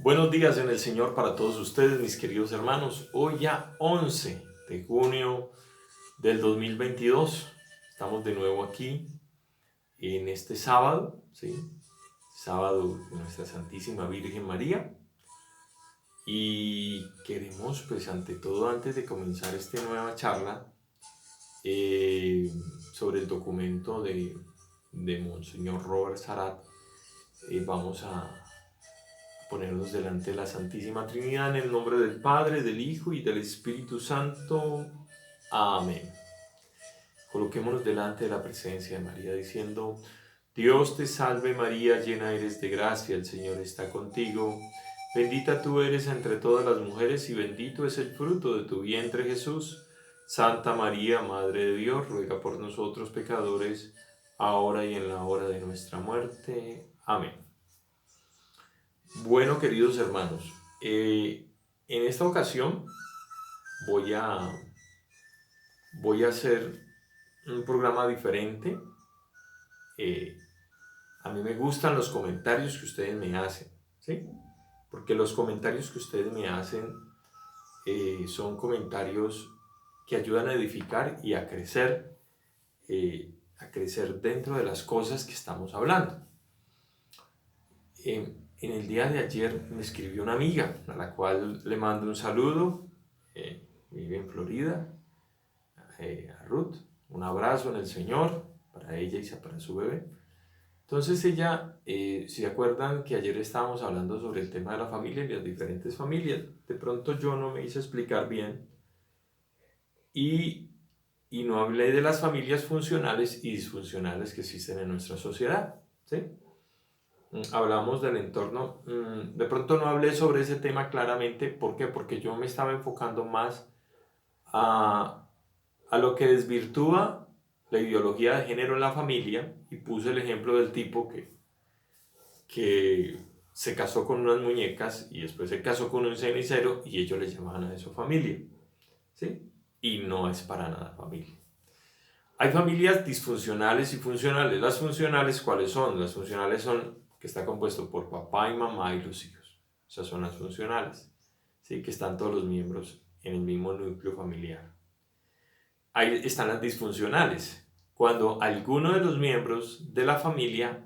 Buenos días en el Señor para todos ustedes, mis queridos hermanos. Hoy ya 11 de junio del 2022. Estamos de nuevo aquí en este sábado, ¿sí? Sábado de nuestra Santísima Virgen María. Y queremos, pues ante todo, antes de comenzar esta nueva charla eh, sobre el documento de Monseñor Robert Sarat, vamos a ponernos delante de la Santísima Trinidad en el nombre del Padre, del Hijo y del Espíritu Santo. Amén. Coloquémonos delante de la presencia de María diciendo: Dios te salve María, llena eres de gracia, el Señor está contigo. Bendita tú eres entre todas las mujeres y bendito es el fruto de tu vientre Jesús. Santa María, Madre de Dios, ruega por nosotros pecadores, ahora y en la hora de nuestra muerte. Amén. Bueno, queridos hermanos, en esta ocasión voy a, voy a hacer un programa diferente. Eh, a mí me gustan los comentarios que ustedes me hacen, ¿sí? Porque los comentarios que ustedes me hacen son comentarios que ayudan a edificar y a crecer dentro de las cosas que estamos hablando. En el día de ayer me escribió una amiga a la cual le mando un saludo, vive en Florida, a Ruth, un abrazo en el Señor para ella y para su bebé. Entonces ella, si se acuerdan que ayer estábamos hablando sobre el tema de la familia y las diferentes familias, de pronto yo no me hice explicar bien y, y no hablé de las familias funcionales y disfuncionales que existen en nuestra sociedad, ¿sí? Hablamos del entorno, de pronto no hablé sobre ese tema claramente. ¿Por qué? Porque yo me estaba enfocando más a, a lo que desvirtúa la ideología de género en la familia, y puse el ejemplo del tipo que se casó con unas muñecas y después se casó con un cenicero y ellos le llamaban a eso familia, ¿sí? Y no es para nada familia. Hay familias disfuncionales y funcionales. Las funcionales, ¿cuáles son? Las funcionales son que está compuesto por papá y mamá y los hijos. Esas son las funcionales, ¿sí? Que están todos los miembros en el mismo núcleo familiar. Ahí están las disfuncionales, cuando alguno de los miembros de la familia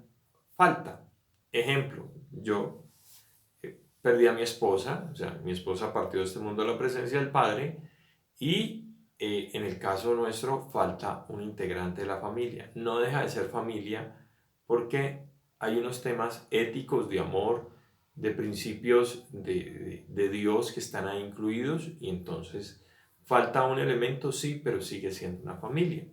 falta. Ejemplo, yo perdí a mi esposa, o sea, mi esposa partió de este mundo a la presencia del Padre, y en el caso nuestro falta un integrante de la familia. No deja de ser familia porque hay unos temas éticos de amor, de principios de Dios que están ahí incluidos, y entonces falta un elemento, sí, pero sigue siendo una familia.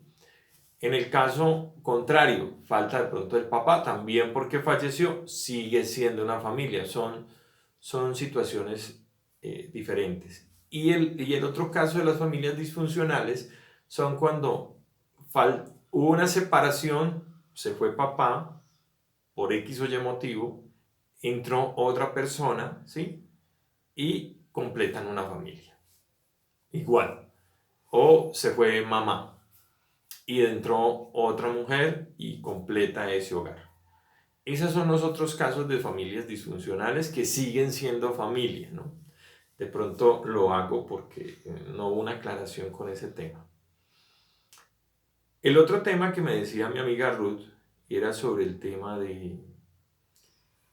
En el caso contrario, falta de pronto el papá, también porque falleció, sigue siendo una familia. Son situaciones diferentes. Y el otro caso de las familias disfuncionales son cuando hubo una separación, se fue papá por X o Y motivo, entró otra persona, ¿sí? Y completan una familia. Igual. O se fue mamá y entró otra mujer y completa ese hogar. Esos son los otros casos de familias disfuncionales que siguen siendo familia, ¿no? De pronto lo hago porque no hubo una aclaración con ese tema. El otro tema que me decía mi amiga Ruth era sobre el tema de...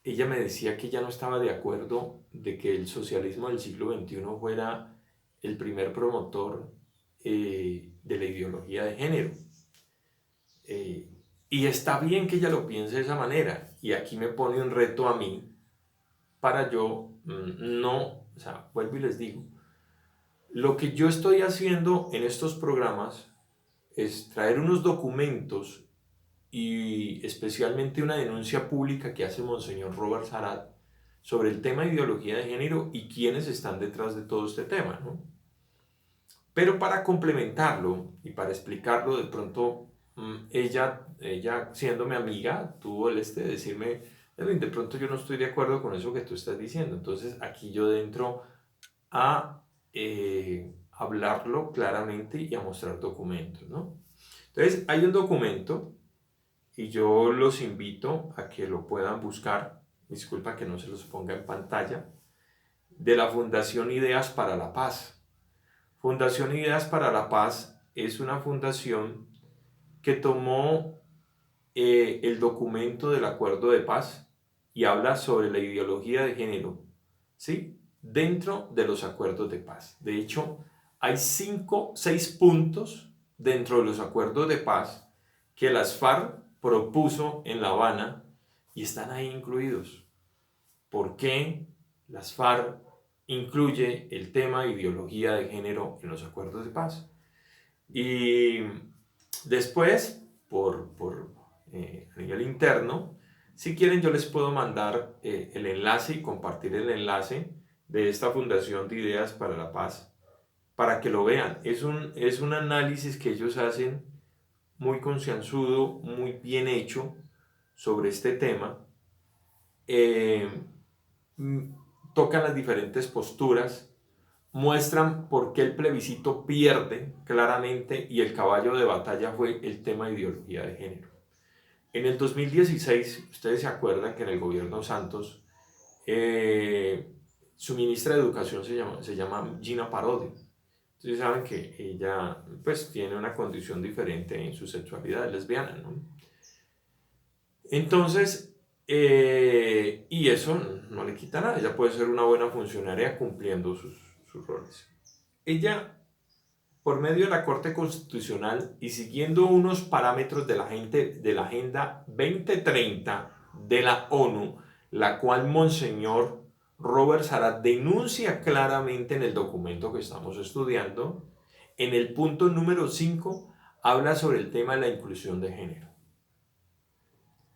Ella me decía que ella no estaba de acuerdo de que el socialismo del siglo XXI fuera el primer promotor de la ideología de género. Eh, y está bien que ella lo piense de esa manera. Y aquí me pone un reto a mí para yo no, o sea, vuelvo y les digo, lo que yo estoy haciendo en estos programas es traer unos documentos y especialmente una denuncia pública que hace Monseñor Robert Sarat sobre el tema de ideología de género y quiénes están detrás de todo este tema, ¿no? Pero para complementarlo y para explicarlo, de pronto ella siendo mi amiga, tuvo el de decirme: Edwin, de pronto yo no estoy de acuerdo con eso que tú estás diciendo. Entonces aquí yo entro a hablarlo claramente y a mostrar documentos, ¿no? Entonces hay un documento y yo los invito a que lo puedan buscar. disculpa que no se los ponga en pantalla, de la Fundación Ideas para la Paz. Fundación Ideas para la Paz es una fundación que tomó el documento del Acuerdo de Paz y habla sobre la ideología de género, ¿sí? Dentro de los acuerdos de paz. De hecho, hay 6 puntos dentro de los acuerdos de paz que las FARC propuso en La Habana y están ahí incluidos. ¿Por qué las FARC incluye el tema de ideología de género en los acuerdos de paz? Y después, a nivel interno, si quieren yo les puedo mandar el enlace y compartir el enlace de esta Fundación de Ideas para la Paz para que lo vean. Es un análisis que ellos hacen muy concienzudo, muy bien hecho sobre este tema. Tocan las diferentes posturas, muestran por qué el plebiscito pierde claramente y el caballo de batalla fue el tema de ideología de género. En el 2016, ustedes se acuerdan que en el gobierno Santos, su ministra de Educación se llama Gina Parodi. Ustedes saben que ella pues tiene una condición diferente en su sexualidad, es lesbiana, ¿no? Entonces, y eso no le quita nada, ella puede ser una buena funcionaria cumpliendo sus roles. Ella, por medio de la Corte Constitucional y siguiendo unos parámetros de la Agenda 2030 de la ONU, la cual Monseñor Robert Sarat denuncia claramente en el documento que estamos estudiando, en el punto número 5 habla sobre el tema de la inclusión de género.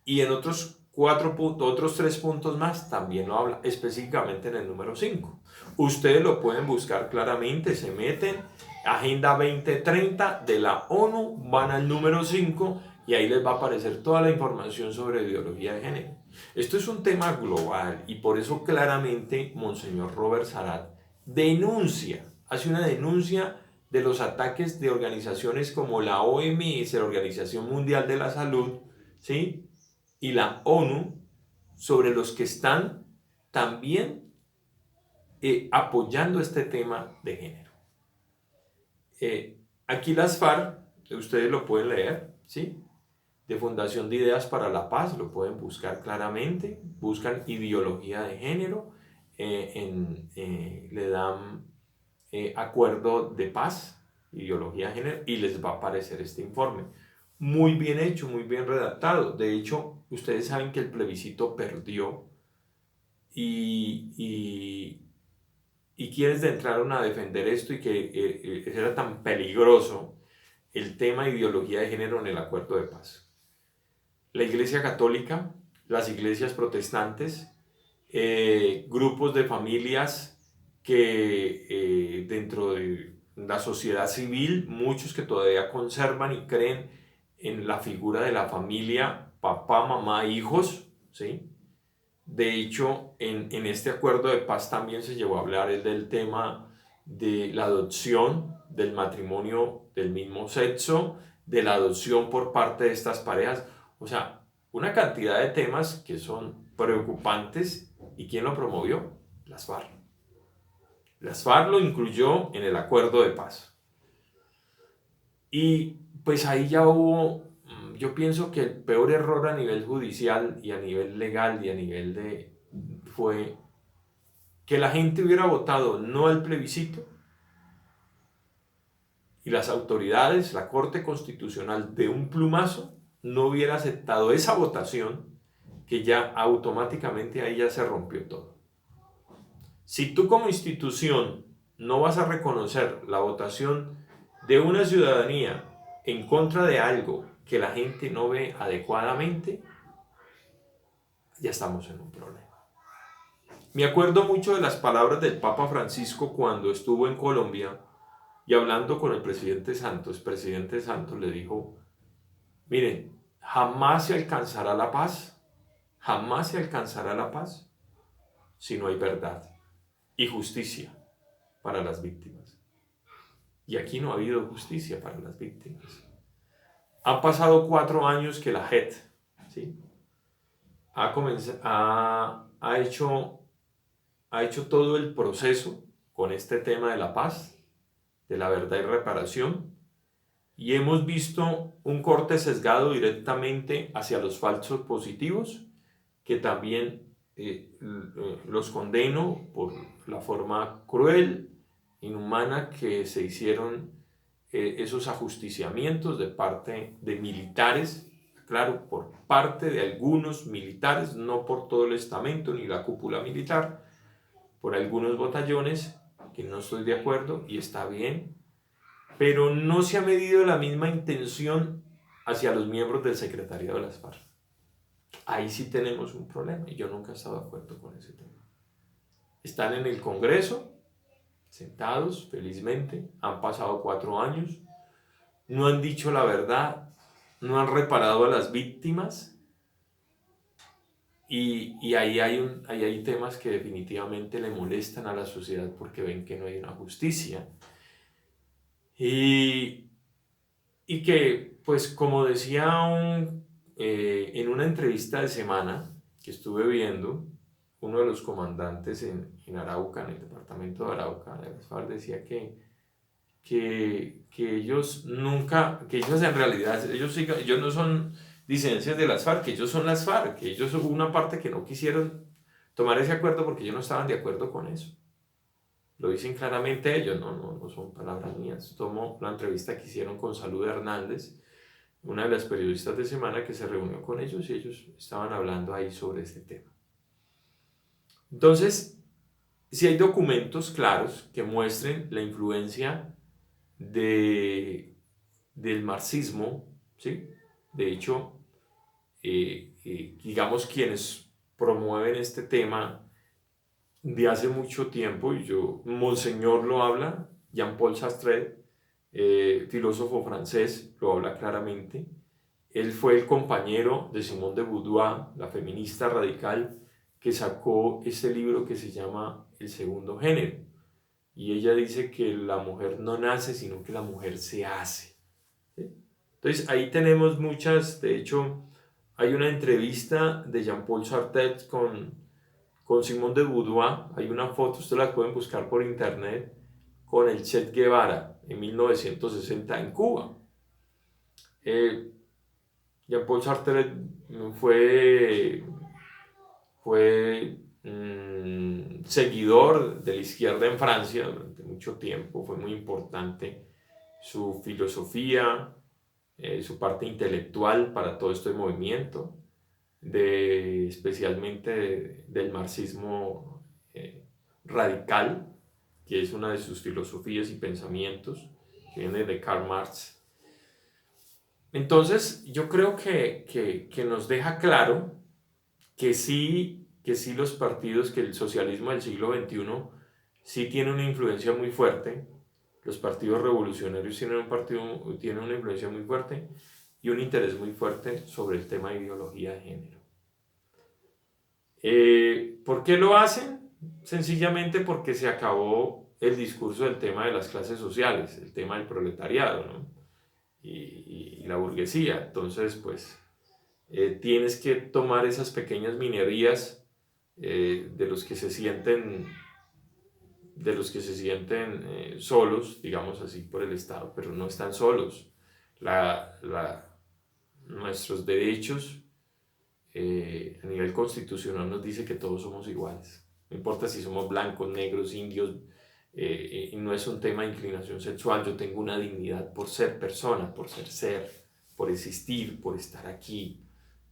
Y en otros 3 puntos más también lo habla, específicamente en el número 5. Ustedes lo pueden buscar claramente, se meten, Agenda 2030 de la ONU, van al número 5 y ahí les va a aparecer toda la información sobre ideología de género. Esto es un tema global y por eso claramente Monseñor Robert Sarat hace una denuncia de los ataques de organizaciones como la OMS, la Organización Mundial de la Salud, ¿sí?, y la ONU, sobre los que están también apoyando este tema de género. Aquí las FARC, ustedes lo pueden leer, ¿sí?, de Fundación de Ideas para la Paz, lo pueden buscar claramente, buscan ideología de género, le dan acuerdo de paz, ideología de género, y les va a aparecer este informe. Muy bien hecho, muy bien redactado. De hecho, ustedes saben que el plebiscito perdió y quienes entraron a defender esto y que era tan peligroso el tema de ideología de género en el acuerdo de paz. La Iglesia Católica, las iglesias protestantes, grupos de familias que dentro de la sociedad civil, muchos que todavía conservan y creen en la figura de la familia, papá, mamá, hijos, ¿sí? De hecho, en este acuerdo de paz también se llevó a hablar del tema de la adopción, del matrimonio del mismo sexo, de la adopción por parte de estas parejas. O sea, una cantidad de temas que son preocupantes. ¿Y quién lo promovió? Las FARC. Las FARC lo incluyó en el acuerdo de paz. Y pues ahí ya hubo, yo pienso que el peor error a nivel judicial y a nivel legal y a nivel fue que la gente hubiera votado no al plebiscito y las autoridades, la Corte Constitucional de un plumazo, no hubiera aceptado esa votación, que ya automáticamente ahí ya se rompió todo. Si tú como institución no vas a reconocer la votación de una ciudadanía en contra de algo que la gente no ve adecuadamente, ya estamos en un problema. Me acuerdo mucho de las palabras del Papa Francisco cuando estuvo en Colombia y hablando con el presidente Santos le dijo, miren, jamás se alcanzará la paz si no hay verdad y justicia para las víctimas. Y aquí no ha habido justicia para las víctimas. Han pasado 4 años que la JEP, ¿sí?, ha hecho todo el proceso con este tema de la paz, de la verdad y reparación, y hemos visto un corte sesgado directamente hacia los falsos positivos, que también los condeno por la forma cruel, inhumana que se hicieron esos ajusticiamientos de parte de militares, claro, por parte de algunos militares, no por todo el estamento ni la cúpula militar, por algunos batallones, que no estoy de acuerdo y está bien, pero no se ha medido la misma intención hacia los miembros del secretariado de las FARC. Ahí sí tenemos un problema y yo nunca he estado de acuerdo con ese tema. Están en el Congreso, sentados felizmente, han pasado 4 años, no han dicho la verdad, no han reparado a las víctimas, y ahí hay temas que definitivamente le molestan a la sociedad porque ven que no hay una justicia. Y que, pues como decía en una entrevista de semana que estuve viendo, uno de los comandantes en Arauca, en el departamento de Arauca, de las FARC, decía que ellos nunca, que ellos en realidad, ellos no son disidencias de las FARC, que ellos son las FARC, que ellos hubo una parte que no quisieron tomar ese acuerdo porque ellos no estaban de acuerdo con eso. Lo dicen claramente ellos, no son palabras mías. Tomo la entrevista que hicieron con Salud Hernández, una de las periodistas de semana que se reunió con ellos, y ellos estaban hablando ahí sobre este tema. Entonces, si hay documentos claros que muestren la influencia del marxismo, ¿sí? De hecho, digamos, quienes promueven este tema de hace mucho tiempo, y Monseñor lo habla, Jean-Paul Sartre, filósofo francés, lo habla claramente. Él fue el compañero de Simone de Beauvoir, la feminista radical, que sacó este libro que se llama El segundo género. Y ella dice que la mujer no nace, sino que la mujer se hace. ¿Sí? Entonces ahí tenemos muchas, de hecho, hay una entrevista de Jean-Paul Sartre con Simone de Beauvoir, hay una foto, ustedes la pueden buscar por internet, con el Che Guevara en 1960 en Cuba. Jean-Paul Sartre fue seguidor de la izquierda en Francia durante mucho tiempo, fue muy importante su filosofía, su parte intelectual para todo este movimiento, especialmente del marxismo radical, que es una de sus filosofías y pensamientos, que viene de Karl Marx. Entonces, yo creo que nos deja claro que sí los partidos, que el socialismo del siglo XXI sí tiene una influencia muy fuerte, los partidos revolucionarios tienen una influencia muy fuerte y un interés muy fuerte sobre el tema de ideología de género. ¿Por qué lo hacen? Sencillamente porque se acabó el discurso del tema de las clases sociales, el tema del proletariado, ¿no? y la burguesía. Entonces, pues, tienes que tomar esas pequeñas minorías de los que se sienten solos, digamos así, por el Estado, pero no están solos. Nuestros derechos a nivel constitucional nos dice que todos somos iguales. No importa si somos blancos, negros, indios, no es un tema de inclinación sexual. Yo tengo una dignidad por ser persona, por ser, por existir, por estar aquí.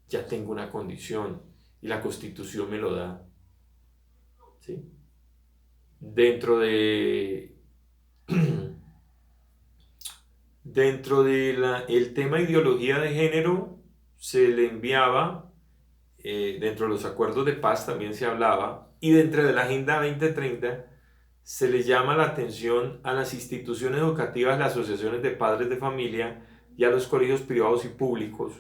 Ya tengo una condición y la Constitución me lo da. ¿Sí? Dentro de el tema ideología de género se le enviaba, dentro de los acuerdos de paz también se hablaba, y dentro de la Agenda 2030 se le llama la atención a las instituciones educativas, las asociaciones de padres de familia y a los colegios privados y públicos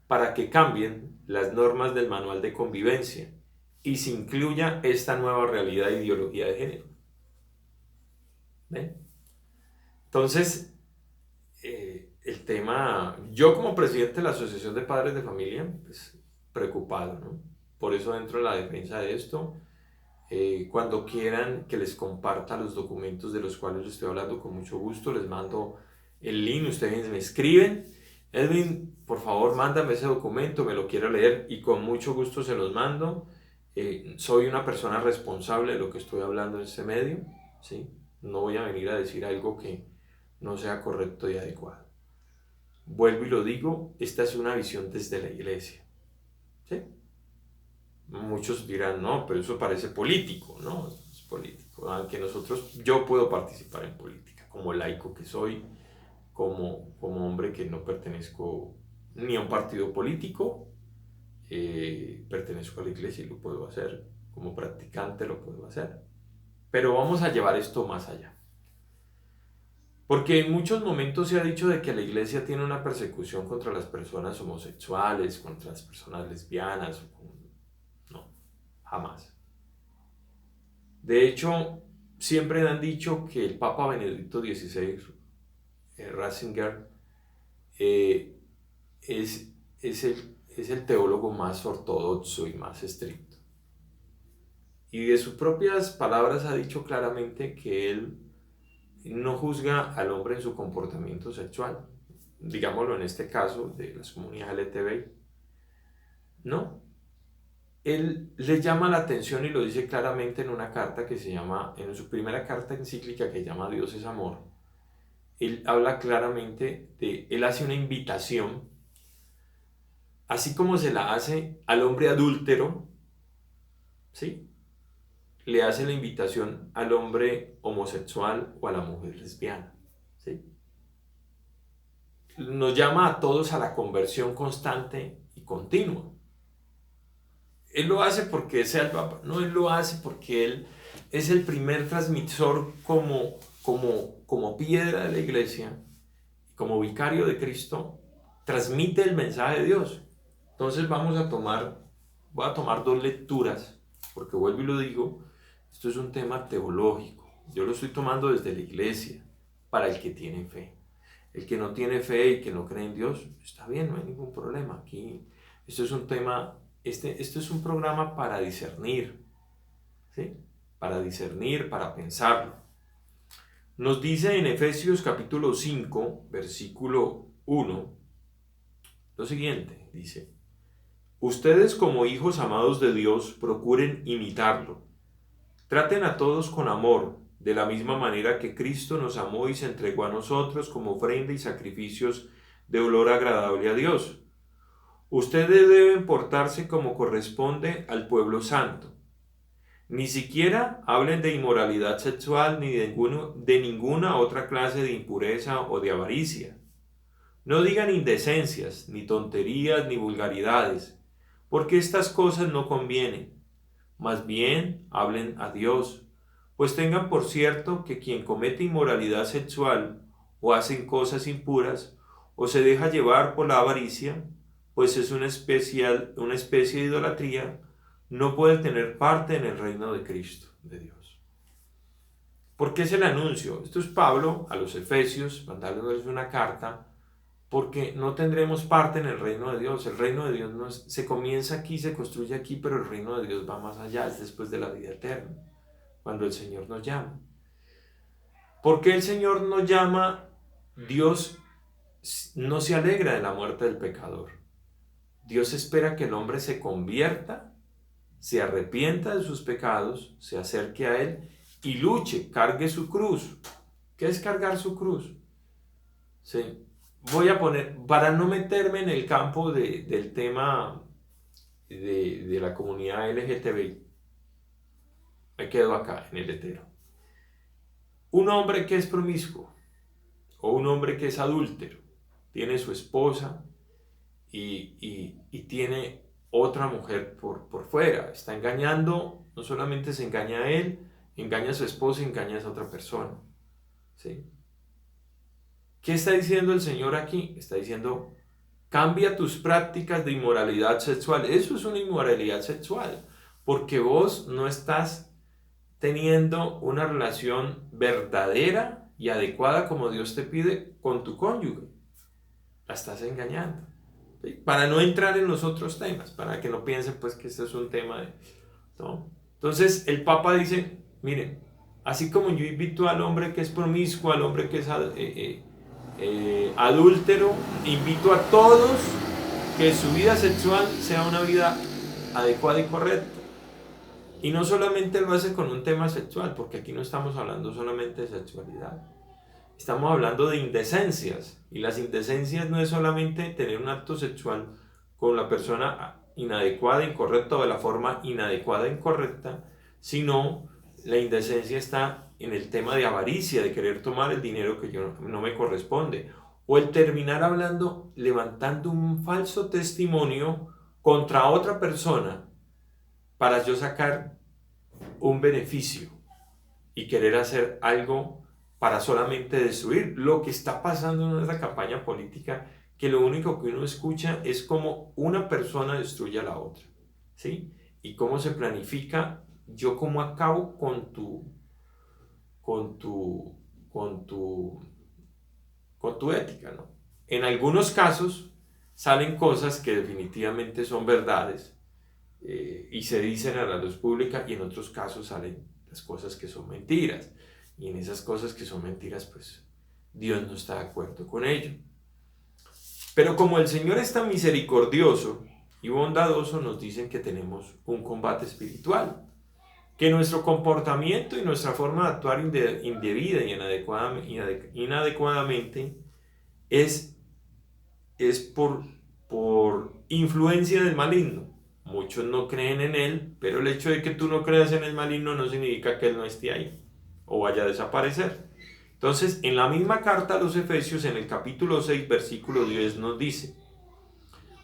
para que cambien las normas del manual de convivencia y se incluya esta nueva realidad de ideología de género. ¿Ven? Entonces, el tema, yo como presidente de la Asociación de Padres de Familia, pues preocupado, ¿no? por eso entro en la defensa de esto. Cuando quieran que les comparta los documentos de los cuales les estoy hablando, con mucho gusto les mando el link, ustedes me escriben: Edwin, por favor, mándame ese documento, me lo quiero leer, y con mucho gusto se los mando. Soy una persona responsable de lo que estoy hablando en este medio, ¿sí? No voy a venir a decir algo que no sea correcto y adecuado. Vuelvo y lo digo, esta es una visión desde la iglesia, ¿sí? Muchos dirán, no, pero eso parece político, ¿no? Es político. Aunque yo puedo participar en política, como laico que soy, como hombre que no pertenezco ni a un partido político, pertenezco a la iglesia y lo puedo hacer. Como practicante lo puedo hacer. Pero vamos a llevar esto más allá. Porque en muchos momentos se ha dicho de que la iglesia tiene una persecución contra las personas homosexuales, contra las personas lesbianas. No, jamás. De hecho, siempre han dicho que el Papa Benedicto XVI, Ratzinger, es el teólogo más ortodoxo y más estricto. Y de sus propias palabras ha dicho claramente que él no juzga al hombre en su comportamiento sexual, digámoslo en este caso de las comunidades LGTBI. No, él le llama la atención y lo dice claramente en una carta que se llama, en su primera carta encíclica que se llama Dios es amor. Él habla claramente él hace una invitación, así como se la hace al hombre adúltero, ¿sí? Le hace la invitación al hombre homosexual o a la mujer lesbiana, ¿sí? Nos llama a todos a la conversión constante y continua. Él lo hace porque es el Papa, no, él lo hace porque él es el primer transmisor como piedra de la iglesia, como vicario de Cristo, transmite el mensaje de Dios. Entonces voy a tomar dos lecturas, porque vuelvo y lo digo, esto es un tema teológico. Yo lo estoy tomando desde la iglesia, para el que tiene fe. El que no tiene fe y que no cree en Dios, está bien, no hay ningún problema. Aquí, esto es un tema, esto es un programa para discernir, ¿sí? Para discernir, para pensarlo. Nos dice en Efesios capítulo 5, versículo 1, lo siguiente, dice: ustedes como hijos amados de Dios procuren imitarlo. Traten a todos con amor, de la misma manera que Cristo nos amó y se entregó a nosotros como ofrenda y sacrificios de olor agradable a Dios. Ustedes deben portarse como corresponde al pueblo santo. Ni siquiera hablen de inmoralidad sexual ni de ninguna otra clase de impureza o de avaricia. No digan indecencias, ni tonterías, ni vulgaridades, porque estas cosas no convienen. Más bien, hablen a Dios, pues tengan por cierto que quien comete inmoralidad sexual o hace cosas impuras o se deja llevar por la avaricia, pues es una especie de idolatría, no puede tener parte en el reino de Cristo, de Dios. ¿Por qué es el anuncio? Esto es Pablo a los Efesios, mandándoles una carta, porque no tendremos parte en el reino de Dios. El reino de Dios se comienza aquí, se construye aquí, pero el reino de Dios va más allá, es después de la vida eterna, cuando el Señor nos llama. ¿Por qué el Señor nos llama? Dios no se alegra de la muerte del pecador. Dios espera que el hombre se convierta, se arrepienta de sus pecados, se acerque a Él y luche, cargue su cruz. ¿Qué es cargar su cruz? Sí. Voy a poner, para no meterme en el campo del tema de la comunidad LGTBI, me quedo acá en el hetero. Un hombre que es promiscuo o un hombre que es adúltero, tiene su esposa y tiene otra mujer por fuera, está engañando, no solamente se engaña a él, engaña a su esposa y engaña a esa otra persona, ¿sí? ¿Qué está diciendo el Señor aquí? Está diciendo: cambia tus prácticas de inmoralidad sexual. Eso es una inmoralidad sexual, porque vos no estás teniendo una relación verdadera y adecuada como Dios te pide con tu cónyuge. La estás engañando. ¿sí? Para no entrar en los otros temas, para que no piensen pues que este es un tema de... ¿no? Entonces el Papa dice, miren, así como yo invito al hombre que es promiscuo, al hombre que es adúltero, invito a todos que su vida sexual sea una vida adecuada y correcta. Y no solamente lo hace con un tema sexual, porque aquí no estamos hablando solamente de sexualidad. Estamos hablando de indecencias. Y las indecencias no es solamente tener un acto sexual con la persona inadecuada, incorrecta o de la forma inadecuada, incorrecta, sino la indecencia está en el tema de avaricia, de querer tomar el dinero que no me corresponde. O el terminar hablando, levantando un falso testimonio contra otra persona para yo sacar un beneficio y querer hacer algo para solamente destruir. Lo que está pasando en esta campaña política, que lo único que uno escucha es cómo una persona destruye a la otra, ¿sí? Y cómo se planifica, yo cómo acabo con tu ética, ¿no? En algunos casos salen cosas que definitivamente son verdades, y se dicen a la luz pública, y en otros casos salen las cosas que son mentiras, y en esas cosas que son mentiras pues Dios no está de acuerdo con ello. Pero como el Señor es tan misericordioso y bondadoso, nos dicen que tenemos un combate espiritual, que nuestro comportamiento y nuestra forma de actuar indebida y inadecuadamente es por influencia del maligno. Muchos no creen en él, pero el hecho de que tú no creas en el maligno no significa que él no esté ahí o vaya a desaparecer. Entonces, en la misma carta a los Efesios, en el capítulo 6, versículo 10, nos dice: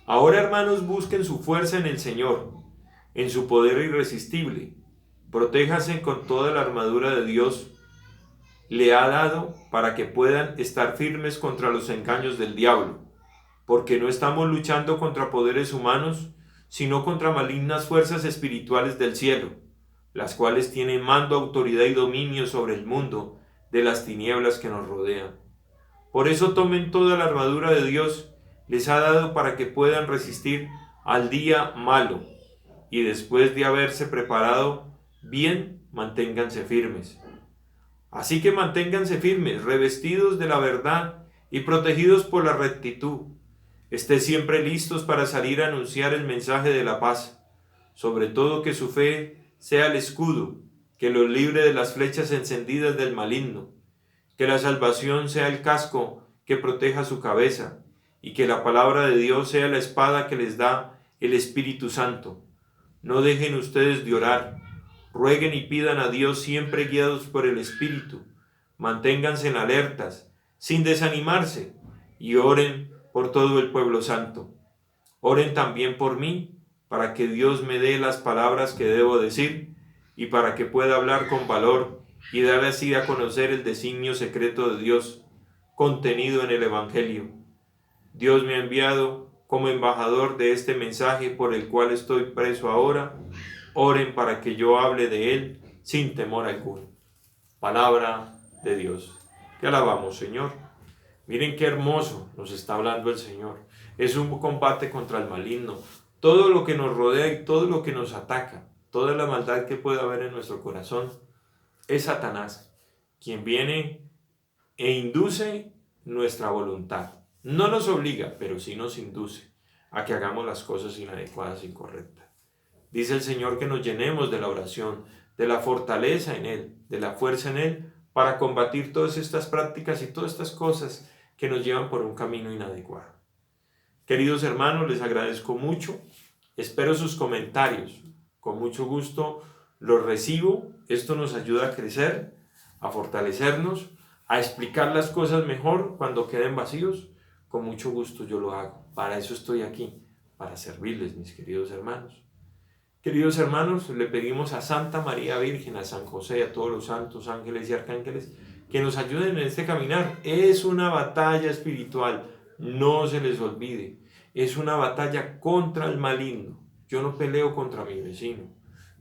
ahora, hermanos, busquen su fuerza en el Señor, en su poder irresistible. Protéjanse con toda la armadura de Dios le ha dado para que puedan estar firmes contra los engaños del diablo, porque no estamos luchando contra poderes humanos, sino contra malignas fuerzas espirituales del cielo, las cuales tienen mando, autoridad y dominio sobre el mundo de las tinieblas que nos rodean. Por eso tomen toda la armadura de Dios, les ha dado para que puedan resistir al día malo, y después de haberse preparado bien, manténganse firmes. Así que manténganse firmes, revestidos de la verdad y protegidos por la rectitud. Estén siempre listos para salir a anunciar el mensaje de la paz. Sobre todo que su fe sea el escudo, que los libre de las flechas encendidas del maligno. Que la salvación sea el casco que proteja su cabeza, y que la palabra de Dios sea la espada que les da el Espíritu Santo. No dejen ustedes de orar. Rueguen y pidan a Dios siempre guiados por el Espíritu. Manténganse en alertas, sin desanimarse, y oren por todo el pueblo santo. Oren también por mí, para que Dios me dé las palabras que debo decir, y para que pueda hablar con valor y dar así a conocer el designio secreto de Dios, contenido en el Evangelio. Dios me ha enviado como embajador de este mensaje por el cual estoy preso ahora. Oren para que yo hable de él sin temor alguno. Palabra de Dios. Te alabamos, Señor. Miren qué hermoso nos está hablando el Señor. Es un combate contra el maligno. Todo lo que nos rodea y todo lo que nos ataca, toda la maldad que puede haber en nuestro corazón, es Satanás, quien viene e induce nuestra voluntad. No nos obliga, pero sí nos induce a que hagamos las cosas inadecuadas e incorrectas. Dice el Señor que nos llenemos de la oración, de la fortaleza en Él, de la fuerza en Él, para combatir todas estas prácticas y todas estas cosas que nos llevan por un camino inadecuado. Queridos hermanos, les agradezco mucho. Espero sus comentarios. Con mucho gusto los recibo. Esto nos ayuda a crecer, a fortalecernos, a explicar las cosas mejor cuando queden vacíos. Con mucho gusto yo lo hago. Para eso estoy aquí, para servirles, mis queridos hermanos. Queridos hermanos, le pedimos a Santa María Virgen, a San José, a todos los santos, ángeles y arcángeles, que nos ayuden en este caminar. Es una batalla espiritual, no se les olvide. Es una batalla contra el maligno. Yo no peleo contra mi vecino.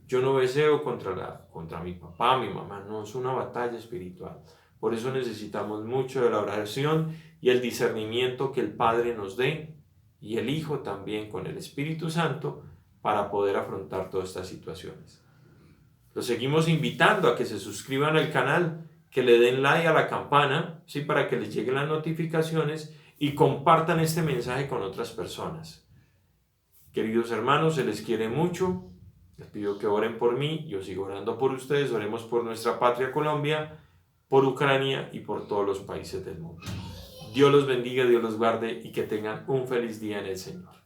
Yo no deseo contra mi papá, mi mamá. No, es una batalla espiritual. Por eso necesitamos mucho de la oración y el discernimiento que el Padre nos dé y el Hijo también con el Espíritu Santo para poder afrontar todas estas situaciones. Los seguimos invitando a que se suscriban al canal, que le den like a la campana, ¿sí? Para que les lleguen las notificaciones y compartan este mensaje con otras personas. Queridos hermanos, se les quiere mucho. Les pido que oren por mí. Yo sigo orando por ustedes. Oremos por nuestra patria Colombia, por Ucrania y por todos los países del mundo. Dios los bendiga, Dios los guarde y que tengan un feliz día en el Señor.